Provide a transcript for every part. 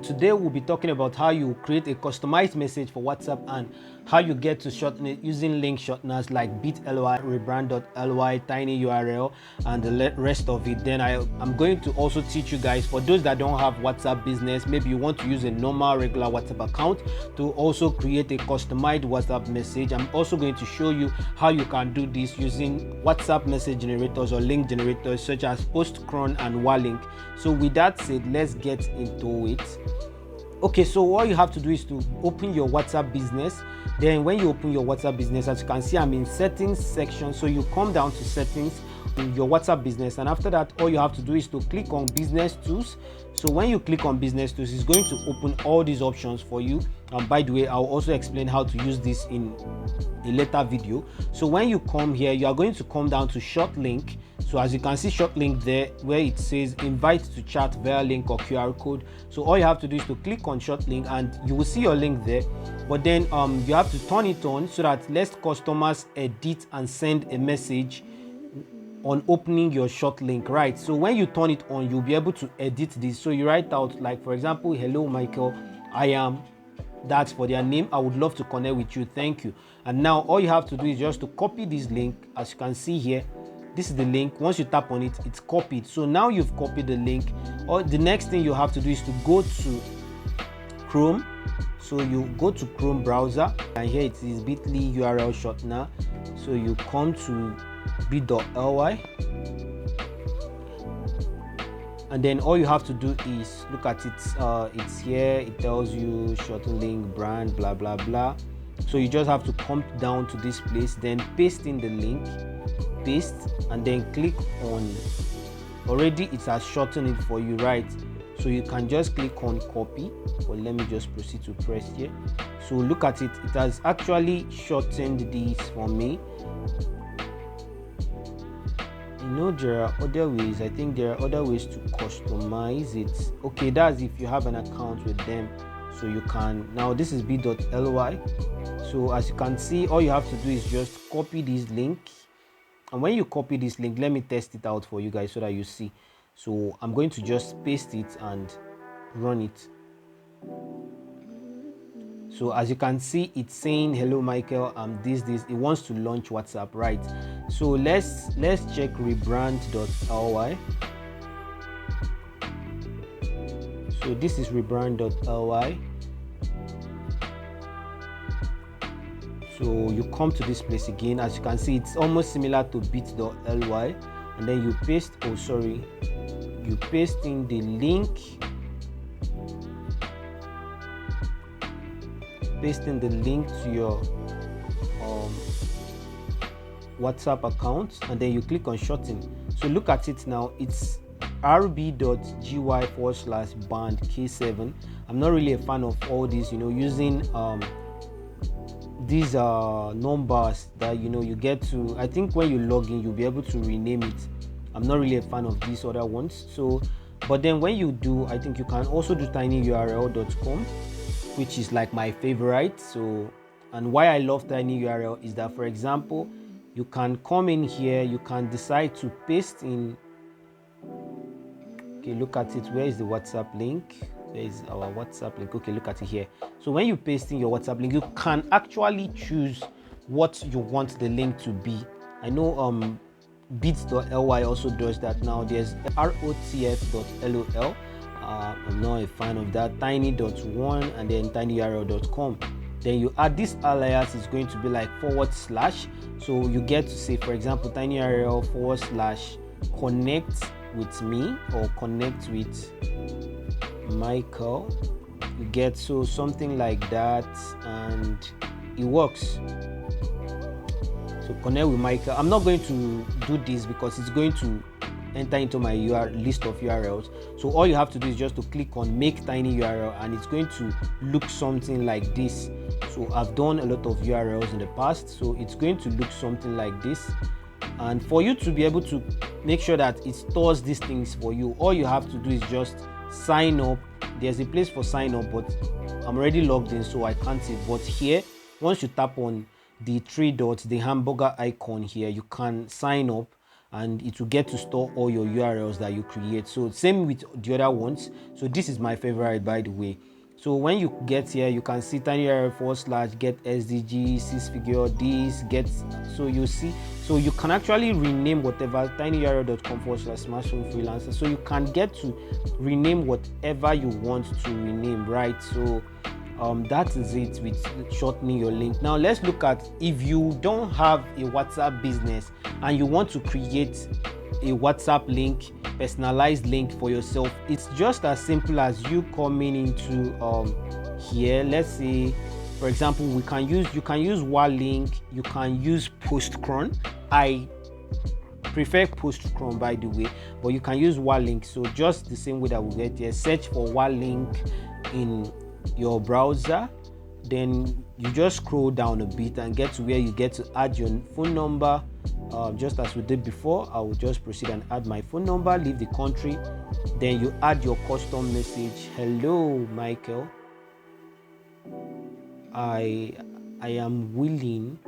Today we'll be talking about how you create a customized message for WhatsApp and how you get to shorten it using link shorteners like bit.ly, rebrand.ly, TinyURL, and the rest of it. Then I'm going to also teach you guys, for those that don't have WhatsApp business, maybe you want to use a normal regular WhatsApp account to also create a customized WhatsApp message. I'm also going to show you how you can do this using WhatsApp message generators or link generators such as Postcron and wa.link. So with that said, let's get into it. Okay, so all you have to do is to open your WhatsApp business. Then when you open your WhatsApp business, as you can see, I'm in settings section. So you come down to settings in your WhatsApp business, and after that, all you have to do is to click on business tools. So when you click on business tools, it's going to open all these options for you. And by the way, I'll also explain how to use this in a later video. So when you come here, you are going to come down to short link. So as you can see, short link there where it says invite to chat via link or QR code. So all you have to do is to click on short link and you will see your link there. But then you have to turn it on so that less customers edit and send a message on opening your short link, right? So when you turn it on, you'll be able to edit this. So you write out, like, for example, hello Michael, I am, that's for their name, I would love to connect with you, thank you. And now all you have to do is just to copy this link. As you can see here, this is the link. Once you tap on it, it's copied. So now you've copied the link. Or the next thing you have to do is to go to Chrome. So you go to Chrome browser, and here it is bit.ly URL shortener. So you come to bit.ly, and then all you have to do is look at it. It's here. It tells you shorten link brand blah blah blah. So you just have to come down to this place, then paste in the link, paste, and then click on. Already it has shortened it for you, right? So you can just click on copy. But let me just proceed to press here. So look at it. It has actually shortened this for me. You know, there are other ways. I think there are other ways to customize it. Okay, that's if you have an account with them. So you can, now this is bit.ly. So as you can see, all you have to do is just copy this link. And when you copy this link, let me test it out for you guys so that you see. So I'm going to just paste it and run it. So as you can see, it's saying hello Michael, this it wants to launch WhatsApp, right? So let's check rebrand.ly. So this is rebrand.ly. So you come to this place again. As you can see, it's almost similar to bit.ly, and then you paste, you paste in the link, paste in the link to your WhatsApp account, and then you click on shorten. So look at it now, it's rb.gy/band k7. I'm not really a fan of all these, using these numbers that you get to. I think when you log in, you'll be able to rename it. I'm not really a fan of these other ones. So but then when you do, I think you can also do tinyurl.com, which is like my favorite. So, and why I love TinyURL is that, for example, you can come in here, you can decide to paste in. Okay, look at it. Where is the WhatsApp link? There is our WhatsApp link. Okay, look at it here. So when you paste in your WhatsApp link, you can actually choose what you want the link to be. I know bit.ly also does that now. There's rotf.lol. I'm not a fan of that. Tiny.1 and then tinyurl.com. Then you add this alias, is going to be like /. So you get to say, for example, tinyurl / connect with me or connect with Michael. You get so something like that, and it works. So connect with Michael. I'm not going to do this because it's going to enter into my list of URLs. So all you have to do is just to click on make tiny URL, and it's going to look something like this. So I've done a lot of URLs in the past, so it's going to look something like this. And for you to be able to make sure that it stores these things for you, all you have to do is just sign up. There's a place for sign up, but I'm already logged in, so I can't see. But here, once you tap on the three dots, the hamburger icon here, you can sign up. and it will get to store all your URLs that you create. So same with the other ones. So this is my favorite, by the way. So when you get here, you can see TinyURL / get SDG 6-figure this get. So you see, so you can actually rename whatever, tinyurl.com / smartphone freelancer. So you can get to rename whatever you want to rename, right? So that is it with shortening your link. Now let's look at, if you don't have a WhatsApp business and you want to create a WhatsApp link, personalized link for yourself. It's just as simple as you coming into here. Let's say, for example, you can use wa.link, you can use Postcron. I prefer Postcron, by the way, but you can use wa.link. So just the same way that we get here, search for wa.link in your browser, then you just scroll down a bit and get to where you get to add your phone number. Just as we did before, I will just proceed and add my phone number, leave the country, then you add your custom message. Hello Michael, I am willing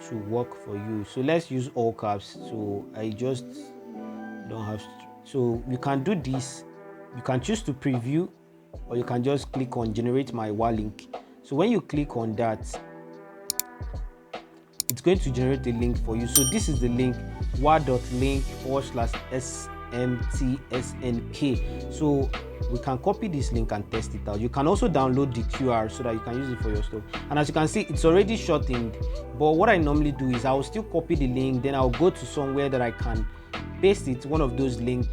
to work for you. So let's use all caps, so I just don't have to. So you can do this, you can choose to preview, or you can just click on generate my wa.link. So when you click on that, it's going to generate a link for you. So this is the link, wa.link /smtsnk. So we can copy this link and test it out. You can also download the QR so that you can use it for your stuff. And as you can see, it's already shortened. But what I normally do is I will still copy the link, then I'll go to somewhere that I can paste it, one of those link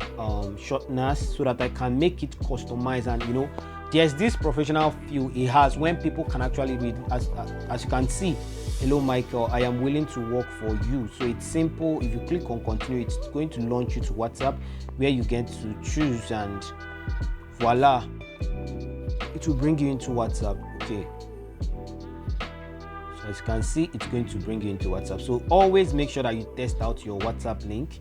shorteners, so that I can make it customized. And you know, there's this professional feel it has when people can actually read. As you can see, hello Michael, I am willing to work for you. So it's simple. If you click on continue, it's going to launch you to WhatsApp, where you get to choose, and voila, it will bring you into WhatsApp. Okay, so as you can see, it's going to bring you into WhatsApp. So always make sure that you test out your WhatsApp link.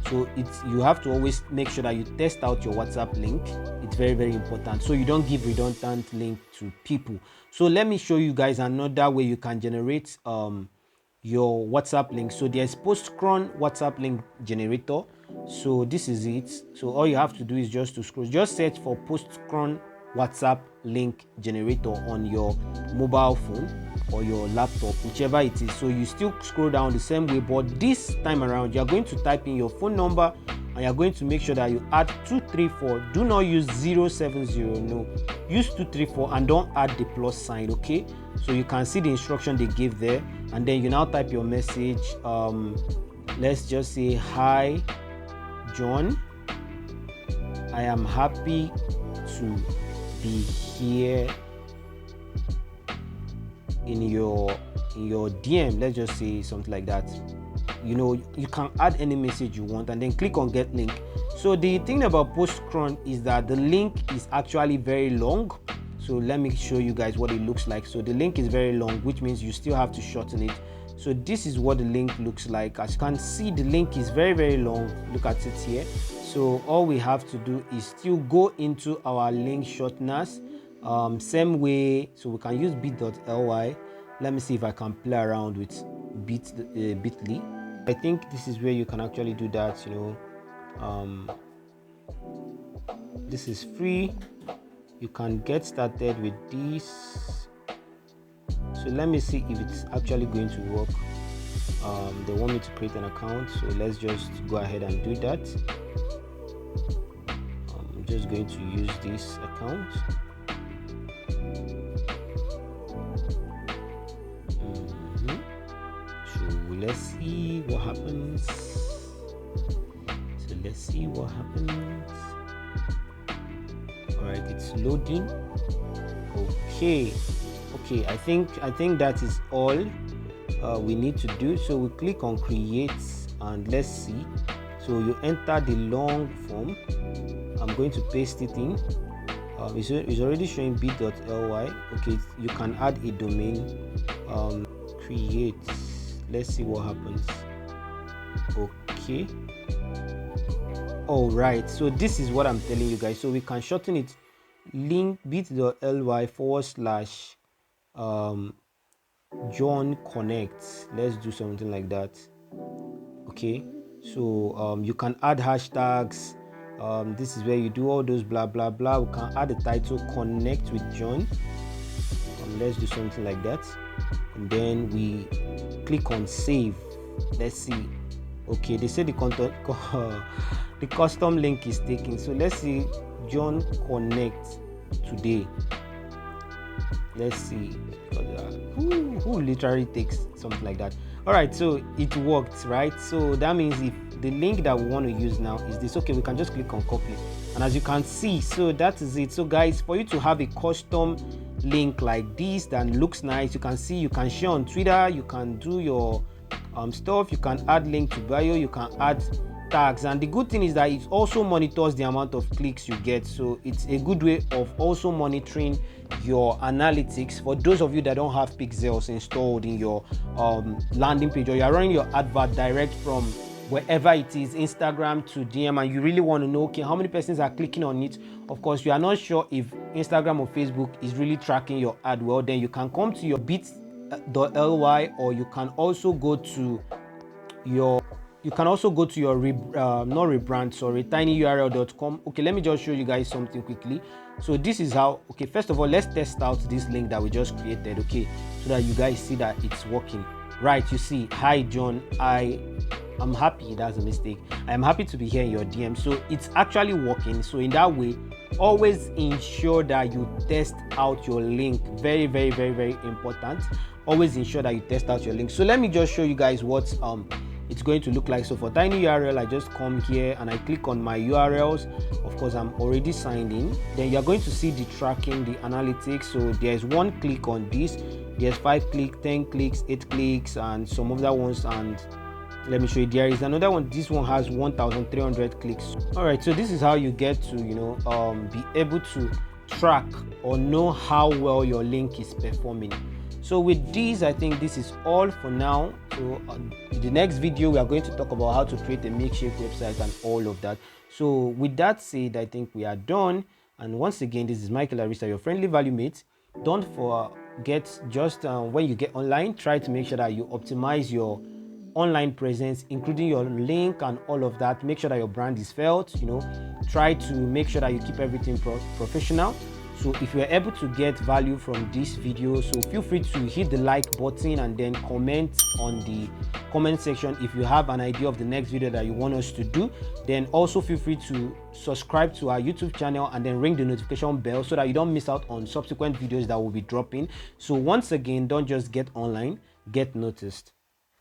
So you have to always make sure that you test out your WhatsApp link. It's very, very important, so you don't give redundant link to people. So let me show you guys another way you can generate your WhatsApp link. So there's Postcron WhatsApp link generator. So this is it. So all you have to do is just to scroll, just search for Postcron WhatsApp link generator on your mobile phone or your laptop, whichever it is. So you still scroll down the same way, but this time around you are going to type in your phone number, and you're going to make sure that you add 234. Do not use 070, no, use 234, and don't add the plus sign. Okay, so you can see the instruction they gave there, and then you now type your message. Let's just say, hi John, I am happy to be here in your DM. Let's just say something like that. You know, you can add any message you want, and then click on get link. So the thing about Postcron is that the link is actually very long. So let me show you guys what it looks like. So the link is very long, which means you still have to shorten it. So this is what the link looks like. As you can see, the link is very, very long. Look at it here. So all we have to do is still go into our link shorteners, same way. So we can use bit.ly. Let me see if I can play around with bit.ly. I think this is where you can actually do that. You know, this is free. You can get started with this. So let me see if it's actually going to work. They want me to create an account, so let's just go ahead and do that. I'm just going to use this account. So let's see what happens. All right, it's loading. Okay, I think that is all we need to do. So we click on create, and let's see. So you enter the long form. I'm going to paste it in. It's already showing bit.ly. Okay, you can add a domain. Create. Let's see what happens. Okay. All right, so this is what I'm telling you guys. So we can shorten it, link bit.ly / John Connect. Let's do something like that. Okay, So you can add hashtags. This is where you do all those blah blah blah. We can add a title, connect with John. Let's do something like that, and then we click on save. Let's see. Okay, they say the content the custom link is taken. So let's see, John connect today. Let's see, who literally takes something like that. All right, so it worked, right? So that means if the link that we want to use now is this, okay, we can just click on copy, and as you can see, so that is it. So guys, for you to have a custom link like this that looks nice, you can see, you can share on Twitter, you can do your stuff, you can add link to bio, you can add tags, and the good thing is that it also monitors the amount of clicks you get. So it's a good way of also monitoring your analytics for those of you that don't have pixels installed in your landing page, or you're running your advert direct from wherever it is, Instagram to DM, and you really want to know, okay, how many persons are clicking on it. Of course, you are not sure if Instagram or Facebook is really tracking your ad well, then you can come to your bit.ly, or you can also go to your tinyurl.com. Okay, let me just show you guys something quickly. So this is how, okay, first of all, let's test out this link that we just created, okay, so that you guys see that it's working. Right, you see, hi John, I'm happy, that's a mistake, I'm happy to be here in your DM. So it's actually working. So in that way, always ensure that you test out your link. Very, very, very, very important. Always ensure that you test out your link. So let me just show you guys what it's going to look like. So for TinyURL, I just come here and I click on my URLs. Of course, I'm already signed in. Then you're going to see the tracking, the analytics. So there's one click on this, there's 5 clicks, 10 clicks, 8 clicks, and some other ones. And let me show you, there is another one. This one has 1,300 clicks. All right, so this is how you get to be able to track or know how well your link is performing. So with this, I think this is all for now. So in the next video, we are going to talk about how to create a makeshift website and all of that. So with that said, I think we are done. And once again, this is Michael Arisa, your friendly value mate. Don't forget, just when you get online, try to make sure that you optimize your online presence, including your link and all of that. Make sure that your brand is felt, try to make sure that you keep everything professional. So if you're able to get value from this video, so feel free to hit the like button and then comment on the comment section if you have an idea of the next video that you want us to do. Then also feel free to subscribe to our YouTube channel and then ring the notification bell so that you don't miss out on subsequent videos that will be dropping. So once again, don't just get online, get noticed.